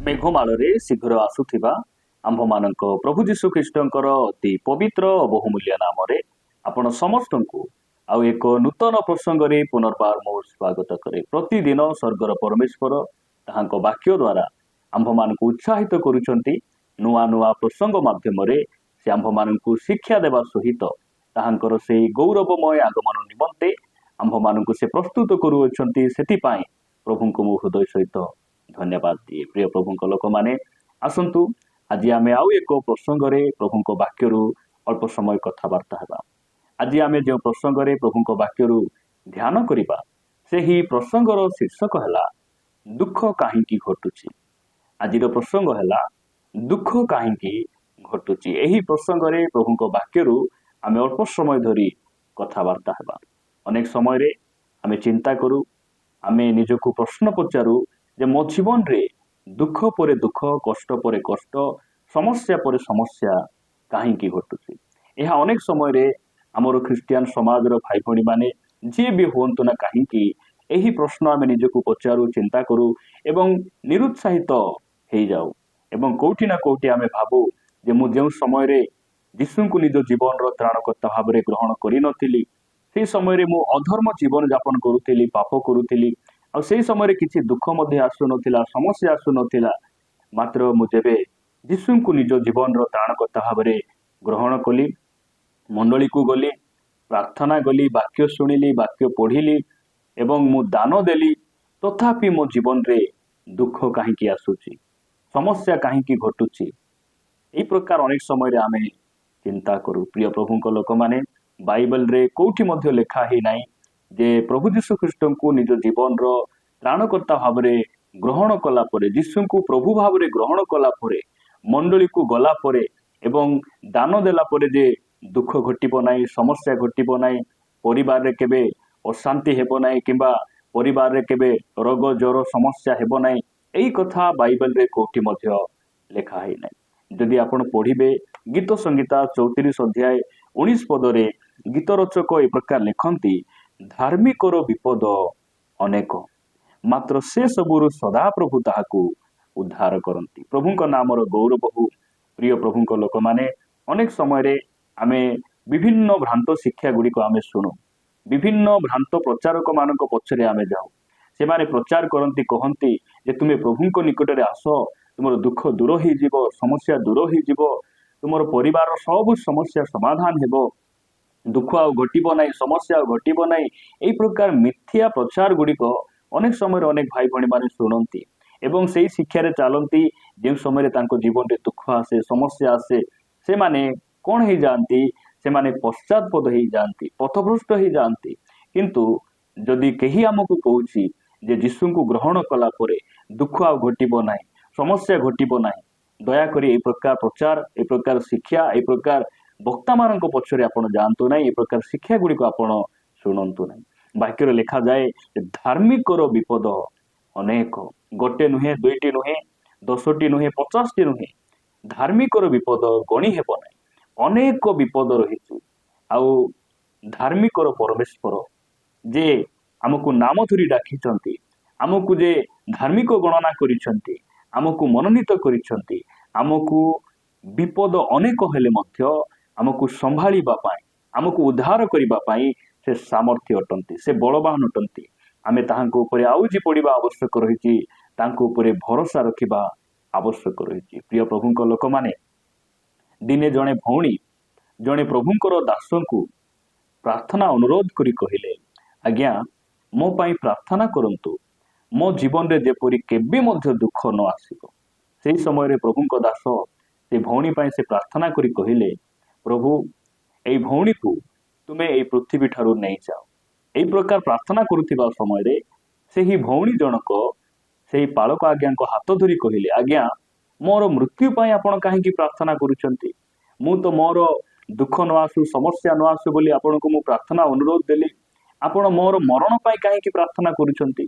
मेघमाଳରେ शीघ्र आसुथिबा आम्भमानଙ୍କ प्रभु जीशु ख्रीष्टଙ୍କର ଅତି ପବିତ୍ର ଓ ବହୁମୂଲ୍ୟ ନାମରେ ଆପଣ ସମସ୍ତଙ୍କୁ ଆଉ ଏକ ନୂତନ ପ୍ରସଙ୍ଗରେ ପୁନର୍ବାର ମୁଁ ସ୍ୱାଗତ କରେ। ପ୍ରତିଦିନ ସ୍ୱର୍ଗର ପରମେଶ୍ୱର ତାହାଙ୍କ ବାକ୍ୟ ଦ୍ୱାରା ଆମ୍ଭମାନଙ୍କୁ ଉତ୍ସାହିତ କରୁଛନ୍ତି। ନୂଆ ନୂଆ ପ୍ରସଙ୍ଗ ମାଧ୍ୟମରେ ସେ ଆମ୍ଭମାନଙ୍କୁ ଶିକ୍ଷା ଦେବା ସହିତ ତାହାଙ୍କର ସେହି ଗୌରବମୟ ଆଗମନ ନିମନ୍ତେ ଆମ୍ଭମାନଙ୍କୁ ସେ ପ୍ରସ୍ତୁତ କରୁଅଛନ୍ତି। ସେଥିପାଇଁ ପ୍ରଭୁଙ୍କୁ ମୁଁ ହୃଦୟ ସହିତ ଧନ୍ୟବାଦ ଦିଏ। ପ୍ରିୟ ପ୍ରଭୁଙ୍କ ଲୋକମାନେ ଆସନ୍ତୁ ଆଜି ଆମେ ଆଉ ଏକ ପ୍ରସଙ୍ଗରେ ପ୍ରଭୁଙ୍କ ବାକ୍ୟରୁ ଅଳ୍ପ ସମୟ କଥାବାର୍ତ୍ତା ହେବା। ଆଜି ଆମେ ଯେଉଁ ପ୍ରସଙ୍ଗରେ ପ୍ରଭୁଙ୍କ ବାକ୍ୟରୁ ଧ୍ୟାନ କରିବା ସେହି ପ୍ରସଙ୍ଗର ଶୀର୍ଷକ ହେଲା ଦୁଃଖ କାହିଁକି ଘଟୁଛି। ଆଜିର ପ୍ରସଙ୍ଗ ହେଲା ଦୁଃଖ କାହିଁକି ଘଟୁଛି। ଏହି ପ୍ରସଙ୍ଗରେ ପ୍ରଭୁଙ୍କ ବାକ୍ୟରୁ ଆମେ ଅଳ୍ପ ସମୟ ଧରି କଥାବାର୍ତ୍ତା ହେବା। ଅନେକ ସମୟରେ ଆମେ ଚିନ୍ତା କରୁ, ଆମେ ନିଜକୁ ପ୍ରଶ୍ନ ପଚାରୁ ଯେ ମୋ ଜୀବନରେ ଦୁଃଖ ପରେ ଦୁଃଖ, କଷ୍ଟ ପରେ କଷ୍ଟ, ସମସ୍ୟା ପରେ ସମସ୍ୟା କାହିଁକି ଘଟୁଛି। ଏହା ଅନେକ ସମୟରେ ଆମର ଖ୍ରୀଷ୍ଟିଆନ ସମାଜର ଭାଇ ଭଉଣୀମାନେ ଯିଏ ବି ହୁଅନ୍ତୁ ନା କାହିଁକି ଏହି ପ୍ରଶ୍ନ ଆମେ ନିଜକୁ ପଚାରୁ, ଚିନ୍ତା କରୁ ଏବଂ ନିରୁତ୍ସାହିତ ହେଇଯାଉ। ଏବଂ କୋଉଠି ନା କୋଉଠି ଆମେ ଭାବୁ ଯେ ମୁଁ ଯେଉଁ ସମୟରେ ଯୀଶୁଙ୍କୁ ନିଜ ଜୀବନର ତ୍ରାଣକର୍ତ୍ତା ଭାବରେ ଗ୍ରହଣ କରିନଥିଲି, ସେହି ସମୟରେ ମୁଁ ଅଧର୍ମ ଜୀବନ ଯାପନ କରୁଥିଲି, ପାପ କରୁଥିଲି। ଆଉ ସେହି ସମୟରେ କିଛି ଦୁଃଖ ମଧ୍ୟ ଆସୁନଥିଲା, ସମସ୍ୟା ଆସୁନଥିଲା। ମାତ୍ର ମୁଁ ଯେବେ ଯୀଶୁଙ୍କୁ ନିଜ ଜୀବନର ତ୍ରାଣକର୍ତ୍ତା ଭାବରେ ଗ୍ରହଣ କଲି, ମଣ୍ଡଳୀକୁ ଗଲି, ପ୍ରାର୍ଥନା କଲି, ବାକ୍ୟ ଶୁଣିଲି, ବାକ୍ୟ ପଢ଼ିଲି ଏବଂ ମୁଁ ଦାନ ଦେଲି, ତଥାପି ମୋ ଜୀବନରେ ଦୁଃଖ କାହିଁକି ଆସୁଛି, ସମସ୍ୟା କାହିଁକି ଘଟୁଛି। ଏହି ପ୍ରକାର ଅନେକ ସମୟରେ ଆମେ ଚିନ୍ତା କରୁ। ପ୍ରିୟ ପ୍ରଭୁଙ୍କ ଲୋକମାନେ, ବାଇବଲରେ କୋଉଠି ମଧ୍ୟ ଲେଖା ହେଇନାହିଁ ଯେ ପ୍ରଭୁ ଯୀଶୁ ଖ୍ରୀଷ୍ଟଙ୍କୁ ନିଜ ଜୀବନର ତ୍ରାଣକର୍ତ୍ତା ଭାବରେ ଗ୍ରହଣ କଲା ପରେ, ଯୀଶୁଙ୍କୁ ପ୍ରଭୁ ଭାବରେ ଗ୍ରହଣ କଲା ପରେ, ମଣ୍ଡଳୀକୁ ଗଲା ପରେ ଏବଂ ଦାନ ଦେଲା ପରେ ଯେ ଦୁଃଖ ଘଟିବ ନାହିଁ, ସମସ୍ୟା ଘଟିବ ନାହିଁ, ପରିବାରରେ କେବେ ଅଶାନ୍ତି ହେବ ନାହିଁ କିମ୍ବା ପରିବାରରେ କେବେ ରୋଗ ଜ୍ୱର ସମସ୍ୟା ହେବ ନାହିଁ। ଏହି କଥା ବାଇବଲରେ କୋଉଠି ମଧ୍ୟ ଲେଖା ହେଇନାହିଁ। ଯଦି ଆପଣ ପଢ଼ିବେ ଗୀତ ସଂହିତା 34 ଅଧ୍ୟାୟ 19 ପଦରେ ଗୀତ ରଚକ ଏ ପ୍ରକାର ଲେଖନ୍ତି, ଧାର୍ମିକର ବିପଦ ଅନେକ, ମାତ୍ର ସେ ସବୁରୁ ସଦାପ୍ରଭୁ ତାହାକୁ ଉଦ୍ଧାର କରନ୍ତି। ପ୍ରଭୁଙ୍କ ନାମର ଗୌରବ ହଉ। ପ୍ରିୟ ପ୍ରଭୁଙ୍କ ଲୋକମାନେ, ଅନେକ ସମୟରେ ଆମେ ବିଭିନ୍ନ ଭ୍ରାନ୍ତ ଶିକ୍ଷା ଗୁଡ଼ିକ ଆମେ ଶୁଣୁ, ବିଭିନ୍ନ ଭ୍ରାନ୍ତ ପ୍ରଚାରକ ମାନଙ୍କ ପଛରେ ଆମେ ଯାଉ। ସେମାନେ ପ୍ରଚାର କରନ୍ତି, କହନ୍ତି ଯେ ତୁମେ ପ୍ରଭୁଙ୍କ ନିକଟରେ ଆସ, ତୁମର ଦୁଃଖ ଦୂର ହେଇଯିବ, ସମସ୍ୟା ଦୂର ହେଇଯିବ, ତୁମର ପରିବାରର ସବୁ ସମସ୍ୟା ସମାଧାନ ହେବ, ଦୁଃଖ ଆଉ ଘଟିବ ନାହିଁ, ସମସ୍ୟା ଆଉ ଘଟିବ ନାହିଁ। ଏହି ପ୍ରକାର ମିଥ୍ୟା ପ୍ରଚାର ଗୁଡ଼ିକ ଅନେକ ସମୟରେ ଅନେକ ଭାଇ ଭଉଣୀମାନେ ଶୁଣନ୍ତି ଏବଂ ସେହି ଶିକ୍ଷାରେ ଚାଲନ୍ତି। ଯେଉଁ ସମୟରେ ତାଙ୍କ ଜୀବନରେ ଦୁଃଖ ଆସେ, ସମସ୍ୟା ଆସେ, ସେମାନେ କ'ଣ ହେଇଯାଆନ୍ତି, ସେମାନେ ପଶ୍ଚାତପଦ ହେଇଯାଆନ୍ତି, ପଥଭ୍ରଷ୍ଟ ହେଇଯାଆନ୍ତି। କିନ୍ତୁ ଯଦି କେହି ଆମକୁ କହୁଛି ଯେ ଯୀଶୁଙ୍କୁ ଗ୍ରହଣ କଲା ପରେ ଦୁଃଖ ଆଉ ଘଟିବ ନାହିଁ, ସମସ୍ୟା ଘଟିବ ନାହିଁ, ଦୟାକରି ଏହି ପ୍ରକାର ପ୍ରଚାର, ଏହି ପ୍ରକାର ଶିକ୍ଷା, ଏହି ପ୍ରକାର ବକ୍ତାମାନଙ୍କ ପଛରେ ଆପଣ ଯାଆନ୍ତୁ ନାହିଁ, ଏହି ପ୍ରକାର ଶିକ୍ଷା ଗୁଡ଼ିକ ଆପଣ ଶୁଣନ୍ତୁ ନାହିଁ। ବାକ୍ୟରେ ଲେଖାଯାଏ ଧାର୍ମିକର ବିପଦ ଅନେକ, ଗୋଟେ ନୁହେଁ, ଦୁଇଟି ନୁହେଁ, 10ଟି ନୁହେଁ, 50ଟି ନୁହେଁ, ଧାର୍ମିକର ବିପଦ ଗଣି ହେବ ନାହିଁ। ଅନେକ ବିପଦ ରହିଛି। ଆଉ ଧାର୍ମିକର ପରମେଶ୍ୱର ଯେ ଆମକୁ ନାମ ଧରି ଡାକିଛନ୍ତି, ଆମକୁ ଯେ ଧାର୍ମିକ ଗଣନା କରିଛନ୍ତି, ଆମକୁ ମନୋନୀତ କରିଛନ୍ତି, ଆମକୁ ବିପଦ ଅନେକ ହେଲେ ମଧ୍ୟ ଆମକୁ ସମ୍ଭାଳିବା ପାଇଁ, ଆମକୁ ଉଦ୍ଧାର କରିବା ପାଇଁ ସେ ସାମର୍ଥ୍ୟ ଅଟନ୍ତି, ସେ ବଳବାନ ଅଟନ୍ତି। ଆମେ ତାହାଙ୍କ ଉପରେ ଆଉଜି ପଡ଼ିବା ଆବଶ୍ୟକ ରହିଛି, ତାଙ୍କ ଉପରେ ଭରସା ରଖିବା ଆବଶ୍ୟକ ରହିଛି। ପ୍ରିୟ ପ୍ରଭୁଙ୍କ ଲୋକମାନେ, ଦିନେ ଜଣେ ଭଉଣୀ ଜଣେ ପ୍ରଭୁଙ୍କର ଦାସଙ୍କୁ ପ୍ରାର୍ଥନା ଅନୁରୋଧ କରି କହିଲେ, ଆଜ୍ଞା ମୋ ପାଇଁ ପ୍ରାର୍ଥନା କରନ୍ତୁ, ମୋ ଜୀବନରେ ଯେପରି କେବେ ମଧ୍ୟ ଦୁଃଖ ନ ଆସିବ। ସେହି ସମୟରେ ପ୍ରଭୁଙ୍କ ଦାସ ସେ ଭଉଣୀ ପାଇଁ ସେ ପ୍ରାର୍ଥନା କରି କହିଲେ, ପ୍ରଭୁ ଏଇ ଭଉଣୀକୁ ତୁମେ ଏଇ ପୃଥିବୀ ଠାରୁ ନେଇଯାଅ। ଏହି ପ୍ରକାର ପ୍ରାର୍ଥନା କରୁଥିବା ସମୟରେ ସେହି ଭଉଣୀ ଜଣକ ସେହି ପାଳକ ଆଜ୍ଞାଙ୍କ ହାତ ଧରି କହିଲେ, ଆଜ୍ଞା ମୋର ମୃତ୍ୟୁ ପାଇଁ ଆପଣ କାହିଁକି ପ୍ରାର୍ଥନା କରୁଛନ୍ତି? ମୁଁ ତ ମୋର ଦୁଃଖ ନ ଆସୁ, ସମସ୍ୟା ନ ଆସୁ ବୋଲି ଆପଣଙ୍କୁ ମୁଁ ପ୍ରାର୍ଥନା ଅନୁରୋଧ ଦେଲି, ଆପଣ ମୋର ମରଣ ପାଇଁ କାହିଁକି ପ୍ରାର୍ଥନା କରୁଛନ୍ତି?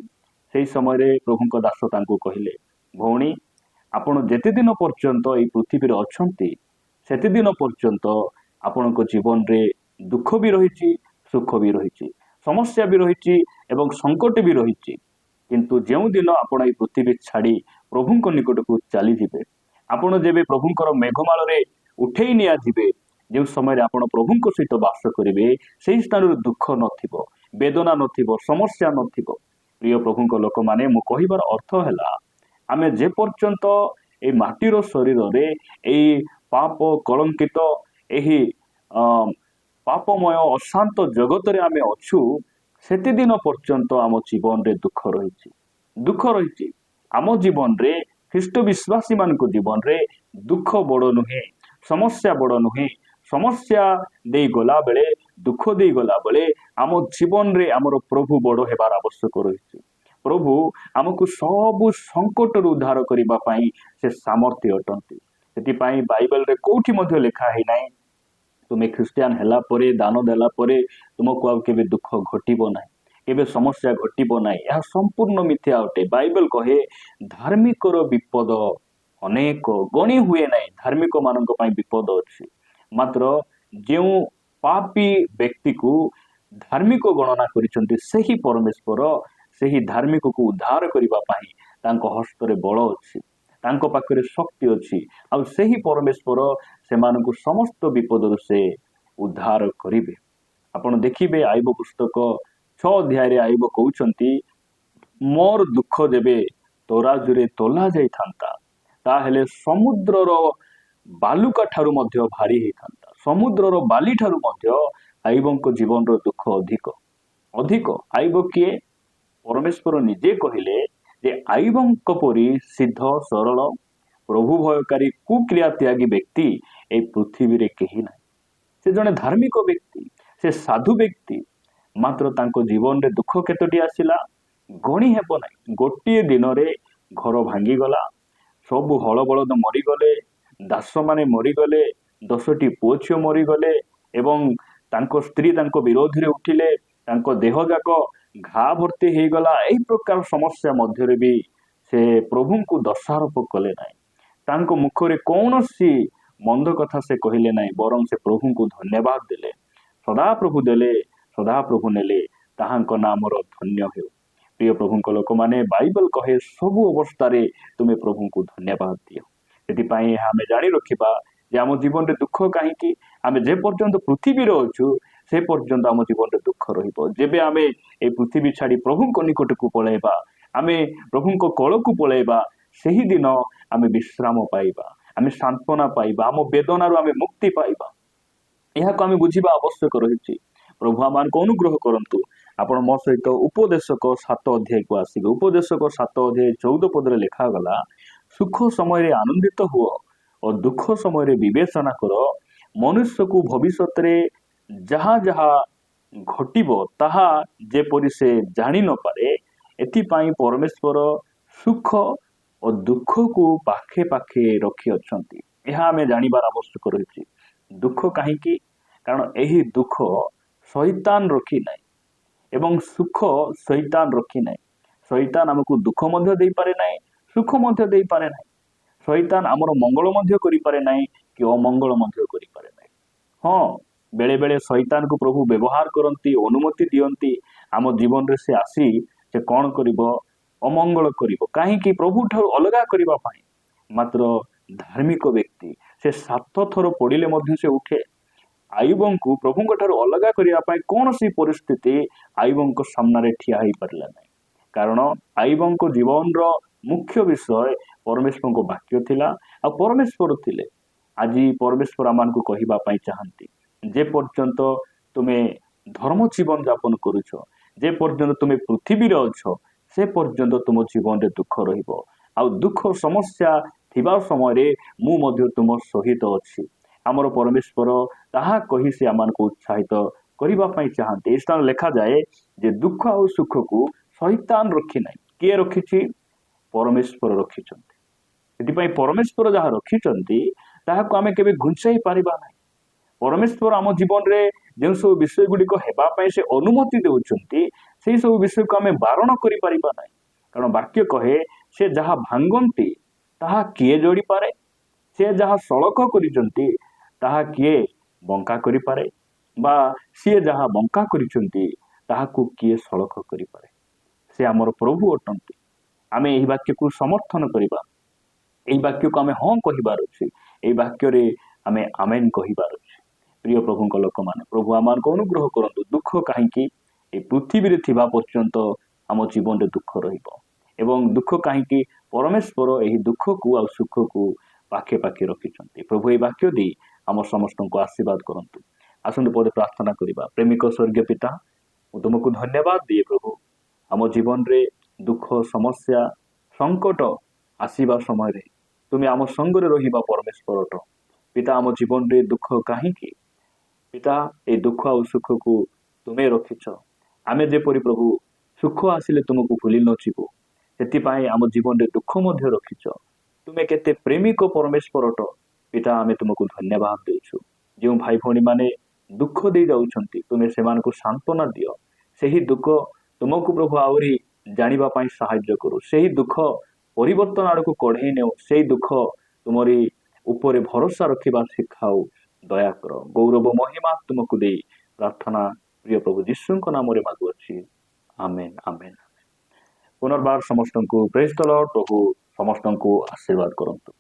ସେହି ସମୟରେ ପ୍ରଭୁଙ୍କ ଦାସ ତାଙ୍କୁ କହିଲେ, ଭଉଣୀ ଆପଣ ଯେତେ ଦିନ ପର୍ଯ୍ୟନ୍ତ ଏହି ପୃଥିବୀରେ ଅଛନ୍ତି, ସେତେଦିନ ପର୍ଯ୍ୟନ୍ତ ଆପଣଙ୍କ ଜୀବନରେ ଦୁଃଖ ବି ରହିଛି, ସୁଖ ବି ରହିଛି, ସମସ୍ୟା ବି ରହିଛି ଏବଂ ସଙ୍କଟ ବି ରହିଛି। କିନ୍ତୁ ଯେଉଁ ଦିନ ଆପଣ ଏହି ପୃଥିବୀ ଛାଡ଼ି प्रभुଙ୍କ निकटକୁ ଚାଲିଯିବେ। ଆପଣ ଯେବେ ପ୍ରଭୁଙ୍କର ମେଘମାଳରେ ଉଠେଇ ନିଆଯିବେ, ଯେଉଁ ସମୟରେ ଆପଣ ପ୍ରଭୁଙ୍କ ସହିତ ବାସ କରିବେ, ସେହି ସ୍ଥାନରେ ଦୁଃଖ ନଥିବ, ବେଦନା ନଥିବ, ସମସ୍ୟା ନଥିବ। ପ୍ରିୟ ପ୍ରଭୁଙ୍କ ଲୋକମାନେ, ମୁଁ କହିବାର ଅର୍ଥ ହେଲା, ଆମେ ଯେ ପର୍ଯ୍ୟନ୍ତ ଏଇ ମାଟିର ଶରୀରରେ ଏଇ ପାପ କଳଙ୍କିତ ଏହି ପାପମୟ ଅଶାନ୍ତ ଜଗତରେ ଆମେ ଅଛୁ, ସେତେ ଦିନ ପର୍ଯ୍ୟନ୍ତ ଆମ ଜୀବନରେ ଦୁଃଖ ରହିଛି। ଆମ ଜୀବନରେ, ଖ୍ରୀଷ୍ଟ ବିଶ୍ୱାସୀ ମାନଙ୍କ ଜୀବନରେ ଦୁଃଖ ବଡ଼ ନୁହେଁ, ସମସ୍ୟା ବଡ଼ ନୁହେଁ। ସମସ୍ୟା ଦେଇ ଗଲା ବେଳେ, ଦୁଃଖ ଦେଇ ଗଲା ବେଳେ ଆମ ଜୀବନରେ ଆମର ପ୍ରଭୁ ବଡ଼ ହେବାର ଆବଶ୍ୟକ ରହିଛି। ପ୍ରଭୁ ଆମକୁ ସବୁ ସଙ୍କଟରୁ ଉଦ୍ଧାର କରିବା ପାଇଁ ସେ ସାମର୍ଥ୍ୟ ଅଟନ୍ତି। ସେଥିପାଇଁ ବାଇବେଲରେ କୋଉଠି ମଧ୍ୟ ଲେଖା ହେଇନାହିଁ, ତୁମେ ଖ୍ରୀଷ୍ଟିଆନ ହେଲା ପରେ, ଦାନ ଦେଲା ପରେ ତୁମକୁ ଆଉ କେବେ ଦୁଃଖ ଘଟିବ ନାହିଁ, କେବେ ସମସ୍ୟା ଘଟିବ ନାହିଁ। ଏହା ସମ୍ପୂର୍ଣ୍ଣ ମିଥ୍ୟା ଅଟେ। ବାଇବେଲ କହେ, ଧାର୍ମିକର ବିପଦ ଅନେକ, ଗଣି ହୁଏ ନାହିଁ। ଧାର୍ମିକ ମାନଙ୍କ ପାଇଁ ବିପଦ ଅଛି, ମାତ୍ର ଯେଉଁ ପାପୀ ବ୍ୟକ୍ତିକୁ ଧାର୍ମିକ ଗଣନା କରିଛନ୍ତି, ସେହି ପରମେଶ୍ୱର ସେହି ଧାର୍ମିକକୁ ଉଦ୍ଧାର କରିବା ପାଇଁ ତାଙ୍କ ହସ୍ତରେ ବଳ ଅଛି, ତାଙ୍କ ପାଖରେ ଶକ୍ତି ଅଛି। ଆଉ ସେହି ପରମେଶ୍ୱର ସେମାନଙ୍କୁ ସମସ୍ତ ବିପଦରୁ ସେ ଉଦ୍ଧାର କରିବେ। ଆପଣ ଦେଖିବେ, ଆଇବ ପୁସ୍ତକ 6 ଅଧ୍ୟାୟରେ ଆଇବ କହୁଛନ୍ତି, ମୋର ଦୁଃଖ ଯେବେ ତରାଜୁରେ ତୋଲା ଯାଇଥାନ୍ତା, ତାହେଲେ ସମୁଦ୍ରର ବାଲୁକା ଠାରୁ ମଧ୍ୟ ଭାରି ହେଇଥାନ୍ତା। ସମୁଦ୍ରର ବାଲି ଠାରୁ ମଧ୍ୟ ଆଇବଙ୍କ ଜୀବନର ଦୁଃଖ ଅଧିକ। ଆଇବ କିଏ? ପରମେଶ୍ୱର ନିଜେ କହିଲେ ଯେ ଆଇବଙ୍କ ପରି ସିଦ୍ଧ, ସରଳ, ପ୍ରଭୁ ଭୟକାରୀ, କୁକ୍ରିୟା ତ୍ୟାଗୀ ବ୍ୟକ୍ତି এই ପୃଥିବୀରେ କେହି ନାହିଁ। ସେ ଜଣେ ଧାର୍ମିକ ବ୍ୟକ୍ତି, ସେ ସାଧୁ ବ୍ୟକ୍ତି, ମାତ୍ର ତାଙ୍କ ଜୀବନରେ ଦୁଃଖ କେତୋଟି ଆସିଲା ଗଣି ହେବ ନାହିଁ। ଗୋଟିଏ ଦିନରେ ଘର ଭାଙ୍ଗିଗଲା, ସବୁ ହଳ ବଳଦ ମରିଗଲେ, ଦାସମାନେ ମରିଗଲେ, 10ଟି ପୁଅ ଝିଅ ମରିଗଲେ, ଏବଂ ତାଙ୍କ ସ୍ତ୍ରୀ ତାଙ୍କ ବିରୋଧରେ ଉଠିଲେ, ତାଙ୍କ ଦେହ ଯାକ ଘା ଭର୍ତ୍ତି ହେଇଗଲା। ଏହି ପ୍ରକାର ସମସ୍ୟା ମଧ୍ୟରେ ବି ସେ ପ୍ରଭୁଙ୍କୁ ଦୋଷାରୋପ କଲେ ନାହିଁ। ତାଙ୍କ ମୁଖରେ କୌଣସି ମନ୍ଦ କଥା ସେ କହିଲେ ନାହିଁ, ବରଂ ସେ ପ୍ରଭୁଙ୍କୁ ଧନ୍ୟବାଦ ଦେଲେ। ସଦାପ୍ରଭୁ ଦେଲେ, ସଦାପ୍ରଭୁ ନେଲେ, ତାହାଙ୍କ ନାମର ଧନ୍ୟ ହେଉ। ପ୍ରିୟ ପ୍ରଭୁଙ୍କ ଲୋକମାନେ, ବାଇବେଲ କହେ ସବୁ ଅବସ୍ଥାରେ ତୁମେ ପ୍ରଭୁଙ୍କୁ ଧନ୍ୟବାଦ ଦିଅ। ସେଥିପାଇଁ ଏହା ଆମେ ଜାଣି ରଖିବା ଯେ ଆମ ଜୀବନରେ ଦୁଃଖ କାହିଁକି? ଆମେ ଯେ ପର୍ଯ୍ୟନ୍ତ ପୃଥିବୀରେ ଅଛୁ, ସେ ପର୍ଯ୍ୟନ୍ତ ଆମ ଜୀବନରେ ଦୁଃଖ ରହିବ। ଯେବେ ଆମେ এই ପୃଥିବୀ ଛାଡ଼ି ପ୍ରଭୁଙ୍କ ନିକଟକୁ ପଳାଇବା, ଆମେ ପ୍ରଭୁଙ୍କ କୋଳକୁ ପଳାଇବା, ସେହି ଦିନ ଆମେ ବିଶ୍ରାମ ପାଇବା, ଆମେ ସାନ୍ତ୍ୱନା ପାଇବା, ଆମ ବେଦନାରୁ ଆମେ ମୁକ୍ତି ପାଇବା। ଏହାକୁ ଆମେ ବୁଝିବା ଆବଶ୍ୟକ ରହିଛି। ପ୍ରଭୁ ଆମମାନଙ୍କୁ ଅନୁଗ୍ରହ କରନ୍ତୁ। ଆପଣ ମୋ ସହିତ ଉପଦେଶକ 7 ଅଧ୍ୟାୟକୁ ଆସିବେ। ଉପଦେଶକ 7 ଅଧ୍ୟାୟ 14 ପଦରେ ଲେଖାଗଲା, ସୁଖ ସମୟରେ ଆନନ୍ଦିତ ହୁଅ ଓ ଦୁଃଖ ସମୟରେ ବିବେଚନା କର। ମନୁଷ୍ୟକୁ ଭବିଷ୍ୟତରେ ଯାହା ଯାହା ଘଟିବ ତାହା ଯେପରି ସେ ଜାଣି ନପାରେ, ଏଥିପାଇଁ ପରମେଶ୍ୱର ସୁଖ ଓ ଦୁଃଖକୁ ପାଖେ ପାଖେ ରଖିଅଛନ୍ତି। ଏହା ଆମେ ଜାଣିବାର ଆବଶ୍ୟକ ରହିଛି। ଦୁଃଖ କାହିଁକି? କାରଣ ଏହି ଦୁଃଖ ଶୈତାନ ରଖି ନାହିଁ ଏବଂ ସୁଖ ଶୈତାନ ରଖି ନାହିଁ। ଶୈତାନ ଆମକୁ ଦୁଃଖ ମଧ୍ୟ ଦେଇପାରେ ନାହିଁ, ସୁଖ ମଧ୍ୟ ଦେଇପାରେ ନାହିଁ। ଶୈତାନ ଆମର ମଙ୍ଗଳ ମଧ୍ୟ କରିପାରେ ନାହିଁ କି ଅମଙ୍ଗଳ ମଧ୍ୟ କରିପାରେ ନାହିଁ। ହଁ, ବେଳେ ବେଳେ ଶୈତାନକୁ ପ୍ରଭୁ ବ୍ୟବହାର କରନ୍ତି, ଅନୁମତି ଦିଅନ୍ତି। ଆମ ଜୀବନରେ ସେ ଆସି ସେ କ'ଣ କରିବ? ଅମଙ୍ଗଳ କରିବ। କାହିଁକି? ପ୍ରଭୁଠାରୁ ଅଲଗା କରିବା ପାଇଁ। ମାତ୍ର ଧାର୍ମିକ ବ୍ୟକ୍ତି ସେ 7 ଥର ପଡ଼ିଲେ ମଧ୍ୟ ସେ ଉଠେ। ଆୟୁବଙ୍କୁ ପ୍ରଭୁଙ୍କ ଠାରୁ ଅଲଗା କରିବା ପାଇଁ କୌଣସି ପରିସ୍ଥିତି ଆୟୁବଙ୍କ ସାମ୍ନାରେ ଠିଆ ହେଇପାରିଲା ନାହିଁ। କାରଣ ଆୟୁବଙ୍କ ଜୀବନର ମୁଖ୍ୟ ବିଷୟ ପରମେଶ୍ୱରଙ୍କ ବାକ୍ୟ ଥିଲା, ଆଉ ପରମେଶ୍ୱର ଥିଲେ। ଆଜି ପରମେଶ୍ୱର ଆମମାନଙ୍କୁ କହିବା ପାଇଁ ଚାହାନ୍ତି, ଯେ ପର୍ଯ୍ୟନ୍ତ ତୁମେ ଧର୍ମ ଜୀବନ ଯାପନ କରୁଛ, ଯେ ପର୍ଯ୍ୟନ୍ତ ତୁମେ ପୃଥିବୀରେ ଅଛ, ସେ ପର୍ଯ୍ୟନ୍ତ ତୁମ ଜୀବନରେ ଦୁଃଖ ରହିବ। ଆଉ ଦୁଃଖ ସମସ୍ୟା ଥିବା ସମୟରେ ମୁଁ ମଧ୍ୟ ତୁମ ସହିତ ଅଛି। ଆମର ପରମେଶ୍ୱର ତାହା କହି ସେ ଆମମାନଙ୍କୁ ଉତ୍ସାହିତ କରିବା ପାଇଁ ଚାହାନ୍ତି। ଏ ସ୍ଥାନ ଲେଖାଯାଏ ଯେ ଦୁଃଖ ଆଉ ସୁଖକୁ ଶୈତାନ ରଖି ନାହିଁ। କିଏ ରଖିଛି? ପରମେଶ୍ୱର ରଖିଛନ୍ତି। ସେଥିପାଇଁ ପରମେଶ୍ୱର ଯାହା ରଖିଛନ୍ତି ତାହାକୁ ଆମେ କେବେ ଘୁଞ୍ଚାଇ ପାରିବା ନାହିଁ। ପରମେଶ୍ୱର ଆମ ଜୀବନରେ ଯେଉଁ ସବୁ ବିଷୟ ଗୁଡ଼ିକ ହେବା ପାଇଁ ସେ ଅନୁମତି ଦେଉଛନ୍ତି, ସେହି ସବୁ ବିଷୟକୁ ଆମେ ବାରଣ କରିପାରିବା ନାହିଁ। କାରଣ ବାକ୍ୟ କହେ, ସେ ଯାହା ଭାଙ୍ଗନ୍ତି ତାହା କିଏ ଯୋଡ଼ିପାରେ? ସେ ଯାହା ସଳଖ କରିଛନ୍ତି ତାହା କିଏ ବଙ୍କା କରିପାରେ? ବା ସିଏ ଯାହା ବଙ୍କା କରିଛନ୍ତି ତାହାକୁ କିଏ ସଳଖ କରିପାରେ? ସେ ଆମର ପ୍ରଭୁ ଅଟନ୍ତି। आमे एही वाक्य को समर्थन करिबा एही वाक्य को आमे हाँ कहिबार अछि एही वाक्य रे आमे आमेन कहिबार अछि प्रिय प्रभु लोक माने प्रभु आमान को अनुग्रह करंतु दुख काहेकि ए पृथ्वी रे थिबा पर्यंत आम जीवन रे दुख रहिबो एवं दुख काहेकि परमेश्वर एही दुख को आ सुख को पाखे पाखे रखिछंती प्रभु ए वाक्य दी आम समस्त को आशीर्वाद करंतु आसंतु पदे प्रार्थना करिबा प्रेमिक स्वर्गीय पिता मु तुमको धन्यवाद दिए प्रभु आम जीवन रे दुख समस्या संकट आसीबा समय रे तुम आम संग रे रहिबा परमेश्वर अट पिता आम जीवन रे दुख काहेकि पिता ए दुख आ सुख को तुम्हें रखिछ आमे जेपरि प्रभु सुख आसिले तुमको भूली न जीवो सेतिपाई आम जीवन रे दुख मध्य रखिछ तुमे केते प्रेमिक परमेश्वर अट पिता आमे तुमको धन्यवाद देछु जो भाई भौणी माने दुख दे जाउछंती तुमे सेमान को सांत्वना दियो सेही दुख तुमको प्रभु आउरी जानिबा पाई सहाय्य करू सेही दुख परिवर्तन आड़को कढ़ेई नेउ सेही दुख तुमरी ऊपर भरोसा रखिबा सिखाओ दया कर गौरव महिमा तुमको दे प्रार्थना प्रिय प्रभु यीशु नाम रे मागुअछि आमेन आमेन पुनर्बार समस्त को प्रेज द लॉर्ड प्रभु समस्त को आशीर्वाद करंतु।